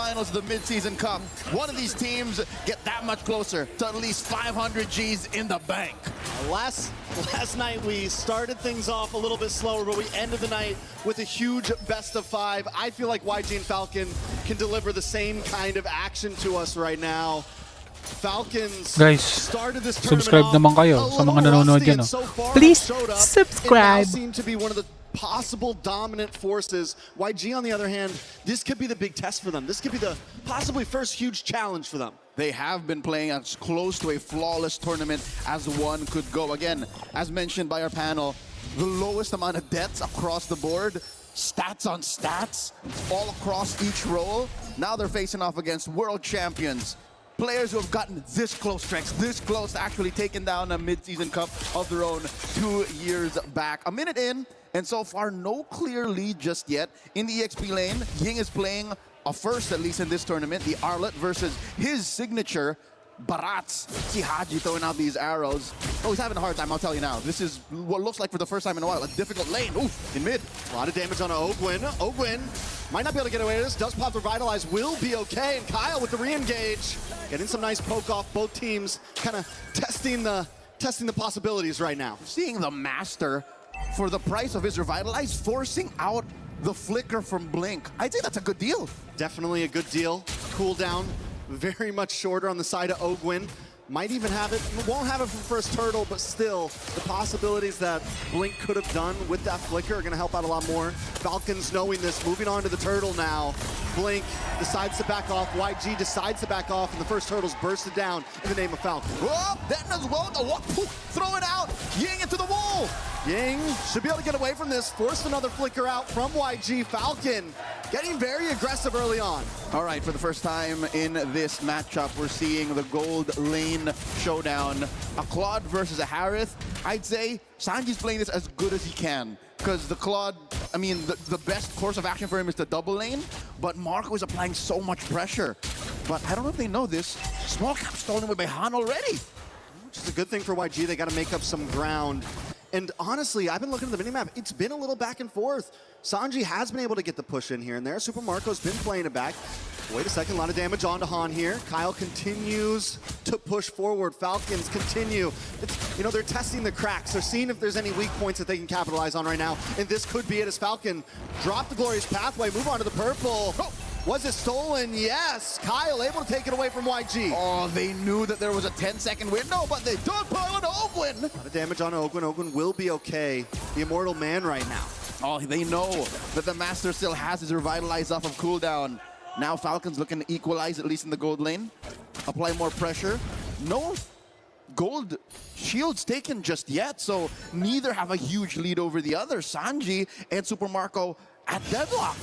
Finals of the Mid-Season Cup. One of these teams get that much closer to at least 500 G's in the bank. Last night we started things off a little bit slower, but we ended the night with a huge best of 5. I feel like YG and Falcon can deliver the same kind of action to us right now. Falcons Guys, started this subscribe naman kayo sa mga nanonood dyan. Please subscribe. Seem to be one of the possible dominant forces. YG, on the other hand, this could be the big test for them. This could be the possibly first huge challenge for them. They have been playing as close to a flawless tournament as one could go. Again, as mentioned by our panel, the lowest amount of deaths across the board, stats on stats, all across each role. Now they're facing off against world champions, players who have gotten this close, Trex, this close to actually taking down a mid-season cup of their own 2 years back. A minute in, and so far no clear lead just yet. In the EXP lane, Ying is playing a first, at least in this tournament, the Arlet versus his signature, Barats. See Haji throwing out these arrows. Oh, he's having a hard time, I'll tell you now. This is what looks like for the first time in a while, a difficult lane. Ooh, in mid. A lot of damage on Ogwin. Ogwin might not be able to get away with this. Does pop Revitalize, will be okay. And Kyle with the re-engage. Getting some nice poke off. Both teams kind of testing the possibilities right now. Seeing the Master, for the price of his Revitalize, forcing out the flicker from Blink. I'd say that's a good deal. Definitely a good deal. Cooldown very much shorter on the side of Ogwin. Might even have it, won't have it for first turtle, but still, the possibilities that Blink could have done with that flicker are gonna help out a lot more. Falcons knowing this, moving on to the turtle now. Blink decides to back off, YG decides to back off, and the first turtle's bursted down in the name of Falcon. Oh, then as well, throw it out, Ying into the wall. Ying should be able to get away from this, forced another flicker out from YG. Falcon getting very aggressive early on. All right, for the first time in this matchup, we're seeing the gold lane showdown. A Claude versus a Harith. I'd say Sanji's playing this as good as he can, because the Claude, I mean, the best course of action for him is the double lane, but Marco is applying so much pressure. But I don't know if they know this, small cap stolen away by Han already. Which is a good thing for YG, they got to make up some ground. And honestly, I've been looking at the minimap. It's been a little back and forth. Sanji has been able to get the push in here and there. Super Marco's been playing it back. Wait a second, a lot of damage onto Han here. Kyle continues to push forward. Falcons continue. You know, they're testing the cracks. They're seeing if there's any weak points that they can capitalize on right now. And this could be it as Falcon drop the Glorious Pathway, move on to the purple. Oh. Was it stolen? Yes. Kyle able to take it away from YG. Oh, they knew that there was a 10-second window, but they don't pile on Ogwin. A lot of damage on Ogwin. Ogwin will be okay. The Immortal Man right now. Oh, they know that the Master still has his Revitalize off of cooldown. Now Falcons looking to equalize, at least in the gold lane. Apply more pressure. No gold shields taken just yet, so neither have a huge lead over the other. Sanji and Super Marco at deadlock.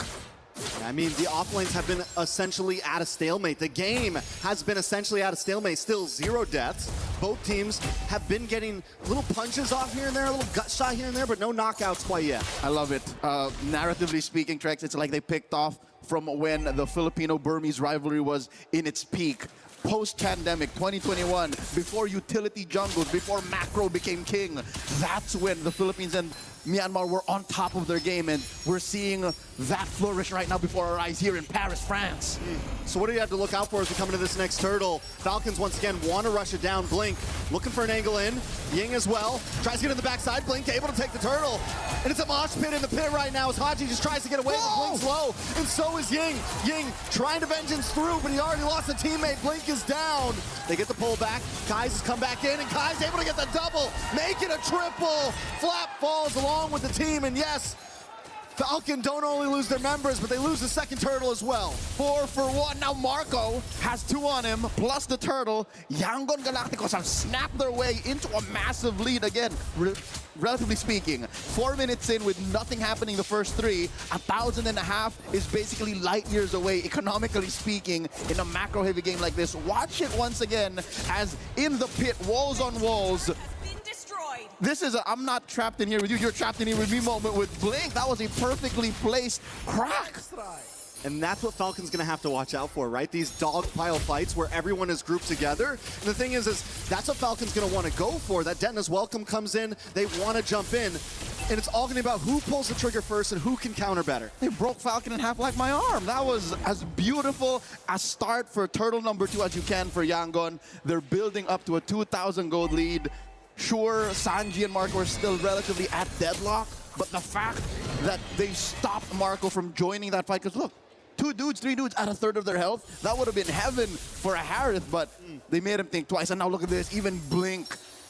I mean, the offlanes have been essentially at a stalemate. The game has been essentially at a stalemate. Still 0 deaths. Both teams have been getting little punches off here and there, a little gut shot here and there, but no knockouts quite yet. I love it. Narratively speaking, Trex, it's like they picked off from when the Filipino-Burmese rivalry was in its peak. Post-pandemic, 2021, before utility jungles, before macro became king, that's when the Philippines and Myanmar were on top of their game, and we're seeing that flourish right now before our eyes here in Paris, France. So what do you have to look out for as we come into this next turtle? Falcons once again want to rush it down. Blink looking for an angle in. Ying as well. Tries to get in the backside. Blink able to take the turtle. And it's a mosh pit in the pit right now as Haji just tries to get away, but Blink's low. And so is Ying. Ying trying to vengeance through, but he already lost a teammate. Blink is down. They get the pull back. Kai's has come back in, and Kai's able to get the double. Make it a triple. Flap falls along with the team, and yes, Falcon don't only lose their members, but they lose the second turtle as well. 4 for 1. Now Marco has 2 on him, plus the turtle. Yangon Galacticos have snapped their way into a massive lead again. Relatively speaking, 4 minutes in with nothing happening the first 3, 1,500 is basically light years away, economically speaking, in a macro-heavy game like this. Watch it once again as in the pit, walls on walls. This is a I'm not trapped in here with you, you're trapped in here with me moment with Blink. That was a perfectly placed crack. And that's what Falcon's going to have to watch out for, right? These dogpile fights where everyone is grouped together. And the thing is that's what Falcon's going to want to go for. That Detna's welcome comes in. They want to jump in. and it's all going to be about who pulls the trigger first and who can counter better. They broke Falcon in half like my arm. That was as beautiful a start for turtle number 2 as you can for Yangon. They're building up to a 2,000 gold lead. Sure, Sanji and Marco are still relatively at deadlock, but the fact that they stopped Marco from joining that fight, because look, 2 dudes, 3 dudes at a third of their health, that would have been heaven for a Harith, but they made him think twice. And now look at this, even Blink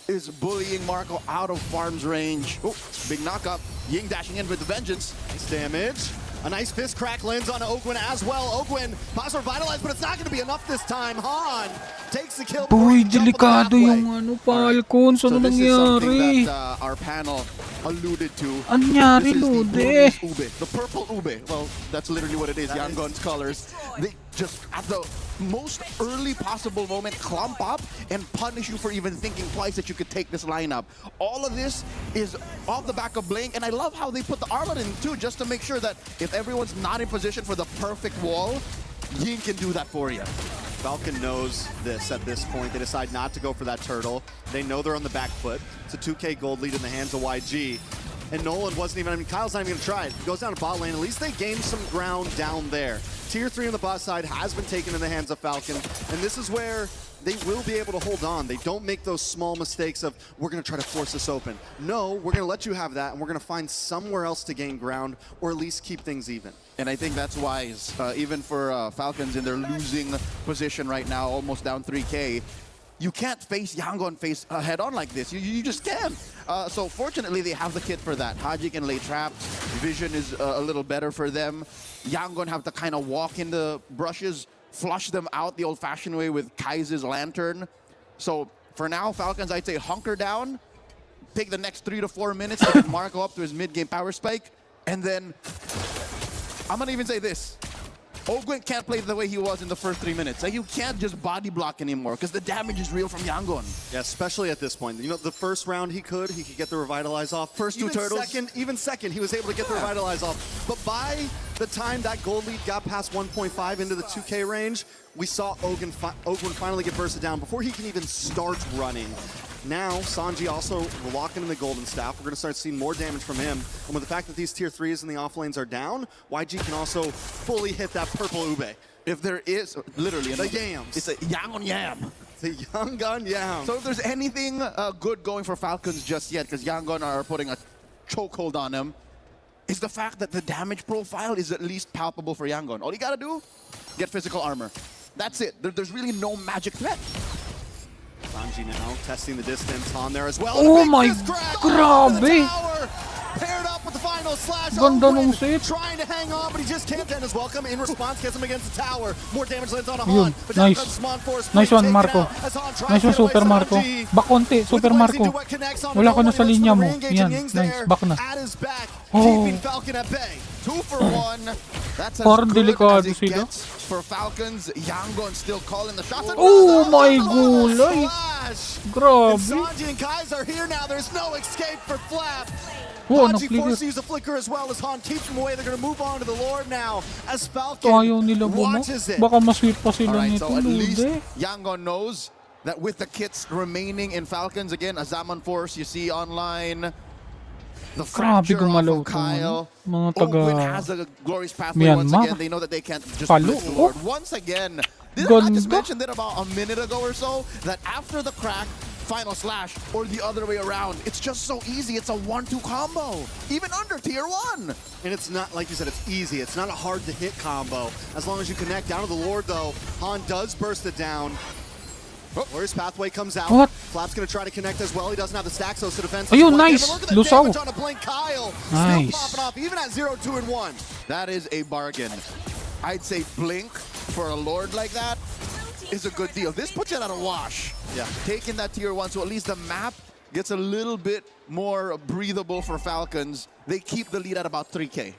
is bullying Marco out of farm's range. Oh, big knockup. Ying dashing in with the vengeance. Nice damage. A nice fist crack lands on Ogwin as well. Ogwin pops revitalized, but it's not going to be enough this time. Han takes the kill. Uy, delikado yung Falcons. Ano this is something nangyari? that our panel alluded to. Ano nangyari, This is the Lode? Burmese ube, the purple ube. Well, that's literally what it is, Yangon's colors. They just, at the most early possible moment, clump up and punish you for even thinking twice that you could take this lineup. All of this is off the back of Blink, and I love how they put the armor in too, just to make sure that if everyone's not in position for the perfect wall, Ying can do that for you. Falcon knows this at this point. They decide not to go for that turtle. They know they're on the back foot. It's a 2K gold lead in the hands of YG. And Nolan wasn't even, I mean, Kyle's not even going to try it. He goes down to bot lane. At least they gained some ground down there. Tier 3 on the bot side has been taken in the hands of Falcon. And this is where they will be able to hold on. They don't make those small mistakes of, we're going to try to force this open. No, we're going to let you have that, and we're going to find somewhere else to gain ground, or at least keep things even. And I think that's wise, even for Falcons in their losing position right now, almost down 3K. You can't face Yangon face head-on like this. You just can't. So fortunately, they have the kit for that. Haji can lay traps. Vision is a little better for them. Yangon have to kind of walk in the brushes, flush them out the old-fashioned way with Kai's lantern. So for now, Falcons, I'd say hunker down, take the next 3 to 4 minutes to get Marco up to his mid-game power spike, and then I'm going to even say this. Ogwin can't play the way he was in the first 3 minutes. Like, you can't just body block anymore because the damage is real from Yangon. Yeah, especially at this point. You know, the first round he could get the revitalize off. First 2 turtles. Even second, he was able to get the revitalize off. But by the time that gold lead got past 1.5 into the 2K range, we saw Ogwin finally get bursted down before he can even start running. Now, Sanji also locking in the golden staff. We're going to start seeing more damage from him. And with the fact that these tier 3s and the off lanes are down, YG can also fully hit that purple ube. If there is, literally, the yams. It's a Yangon yam. The Yangon yam. So if there's anything good going for Falcons just yet, because Yangon are putting a chokehold on them, is the fact that the damage profile is at least palpable for Yangon. All you got to do, get physical armor. That's it. There's really no magic threat. Sanji now testing the distance on there as well. Oh my, grabe! Paired up with the final slash. Ganda nung set. Trying to hang on, but he just can't end his welcome. In response, gets him against the tower. More damage lands on a Han. Yun, nice. Nice one, Marco. Nice one, Super Marco. Back konti, Super Marco. Wala ko na sa linya mo. Yan, nice. Back na. Oh. Keeping Falcon at bay. 2 for 1. That's as Parang good delikado as it sila. gets for Falcons. Yangon still calling the shots. Oh my gulay! Grabe! Sanji and Kai's are here now. There's no escape for Flap. Oh, Haji forced to use a flicker as well as Han keeps him away. They're going to move on to the Lord now as Falcon Ayaw nila watches it. Baka masweet pa sila Alright, nito, so at least Lode. Yangon knows that with the kits remaining in Falcons, again, a Zaman Force you see online. The fracture off of Kyle. Mga taga Ogwin has a glorious pathway once Myanmar. again. They know that they can't just Palo. blitz the Lord. Once again, did I not just Ganda. mention that about a minute ago or so? That after the crack, final slash, or the other way around, it's just so easy. It's a 1-2 combo, even under tier 1. And it's not, like you said, it's easy. It's not a hard to hit combo. As long as you connect down to the Lord, though, Han does burst it down. Glorious pathway comes out. What? Flap's going to try to connect as well. He doesn't have the stack, so it's a defense. Ayun, nice. Lusaw. On a blink, Kyle. Nice. Still popping off, even at 0, 2, and 1. That is a bargain. I'd say Blink for a Lord like that is a good deal. This puts it at a wash. Yeah. Taking that tier 1, so at least the map gets a little bit more breathable for Falcons. They keep the lead at about 3K.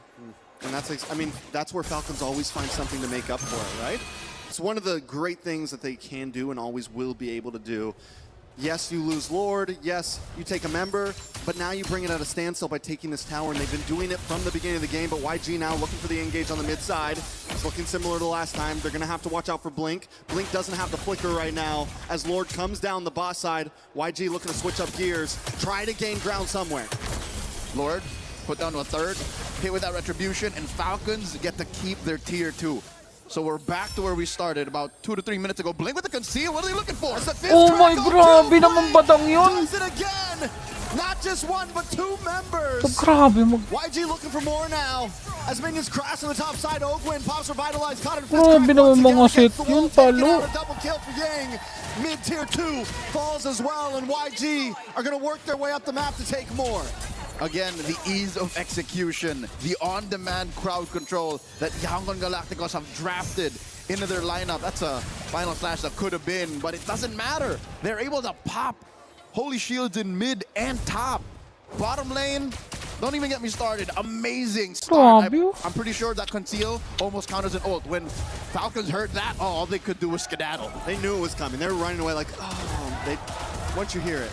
And that's, I mean, that's where Falcons always find something to make up for it, right? It's one of the great things that they can do and always will be able to do. Yes, you lose Lord. Yes, you take a member, but now you bring it at a standstill by taking this tower, and they've been doing it from the beginning of the game, but YG now looking for the engage on the mid side. It's looking similar to last time. They're going to have to watch out for Blink. Blink doesn't have the flicker right now as Lord comes down the boss side. YG looking to switch up gears, try to gain ground somewhere. Lord, put down to a third, hit with that retribution, and Falcons get to keep their tier 2. So we're back to where we started about 2 to 3 minutes ago. Blink with the conceal. What are they looking for? Oh my, grabe naman batang yun. Does it again. Not just one, but two members. So, grabe mo. YG looking for more now. As minions crash on the top side, Ogwin pops revitalized, caught in fist Grabe crack naman once mga again set against the yun, wall, taking talo. out a double kill for Yang. Mid-tier 2 falls as well, and YG are going to work their way up the map to take more. Again, the ease of execution, the on-demand crowd control that Yangon Galacticos have drafted into their lineup. That's a final flash that could have been, but it doesn't matter. They're able to pop holy shields in mid and top. Bottom lane, don't even get me started. Amazing start. I'm pretty sure that conceal almost counted as an ult. When Falcons heard that, all they could do was skedaddle. They knew it was coming. They were running away like, once you hear it.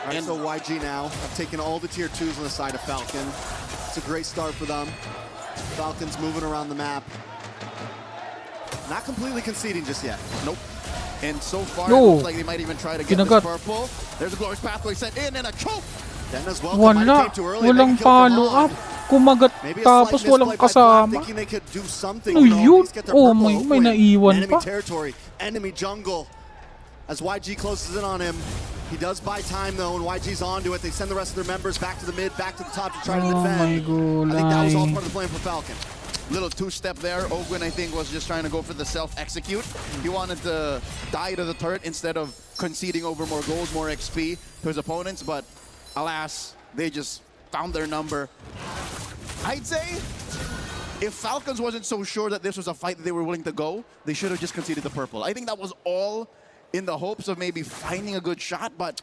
All right, so YG now have taken all the tier 2s on the side of Falcon. It's a great start for them. Falcons moving around the map. Not completely conceding just yet. Nope. And so far, it looks like they might even try to get this purple. There's a glorious pathway set in and a choke. Then as well, wala. Walang follow up. Kumagat tapos walang kasama. Thinking they could do something. Oh, yun. Oh, may naiwan enemy pa. territory, enemy jungle. As YG closes in on him, he does buy time though, and YG's onto it. They send the rest of their members back to the mid, back to the top to try to defend. I think that was all part of the plan for Falcon. Little two-step there. Ogwin, I think, was just trying to go for the self-execute. He wanted to die to the turret instead of conceding over more goals, more XP to his opponents, but alas, they just found their number. I'd say if Falcons wasn't so sure that this was a fight that they were willing to go, they should have just conceded the purple. I think that was all in the hopes of maybe finding a good shot, but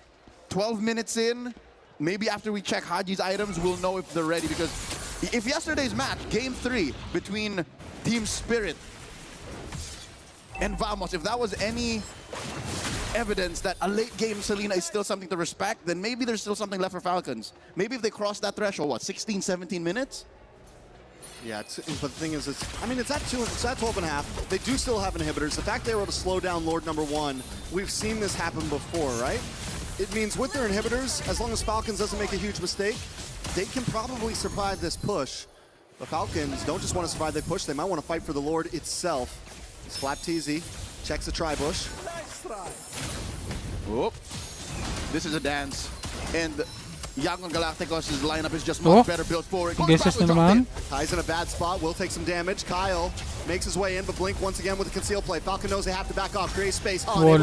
12 minutes in, maybe after we check Haji's items, we'll know if they're ready, because if yesterday's match, Game 3, between Team Spirit and Vamos, if that was any evidence that a late game Selena is still something to respect, then maybe there's still something left for Falcons. Maybe if they cross that threshold, what, 16, 17 minutes? Yeah, but the thing is, it's at 12 and a half. They do still have inhibitors. The fact they were able to slow down Lord number 1, we've seen this happen before, right? It means with their inhibitors, as long as Falcons doesn't make a huge mistake, they can probably survive this push. The Falcons don't just want to survive the push, they might want to fight for the Lord itself. Slap TZ, checks the tri-bush. Whoop. This is a dance. And Yangon Galacticos' lineup is just much better built for it. Guesses na naman. Kai's in a bad spot, will take some damage. Kyle makes his way in, but Blink once again with a conceal play. Falcon knows they have to back off, create space. Wala.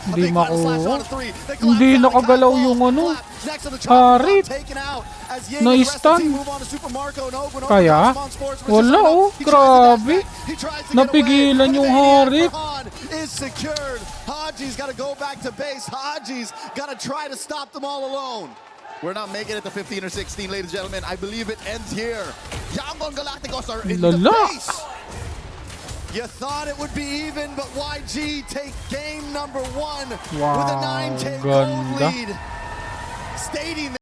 Hindi makuha. Hindi nakagalaw yung ano. Harit. Na-stun. Kaya? Wala oh. Grabe. Napigilan yung Harit. Is secured. Haji's got to go back to base. Haji's got to try to stop them all alone. We're not making it to 15 or 16, ladies and gentlemen. I believe it ends here. Yangon Galacticos are in the base. You thought it would be even, but YG take game number 1 Wow, with a 9K gold ganda. lead. Stating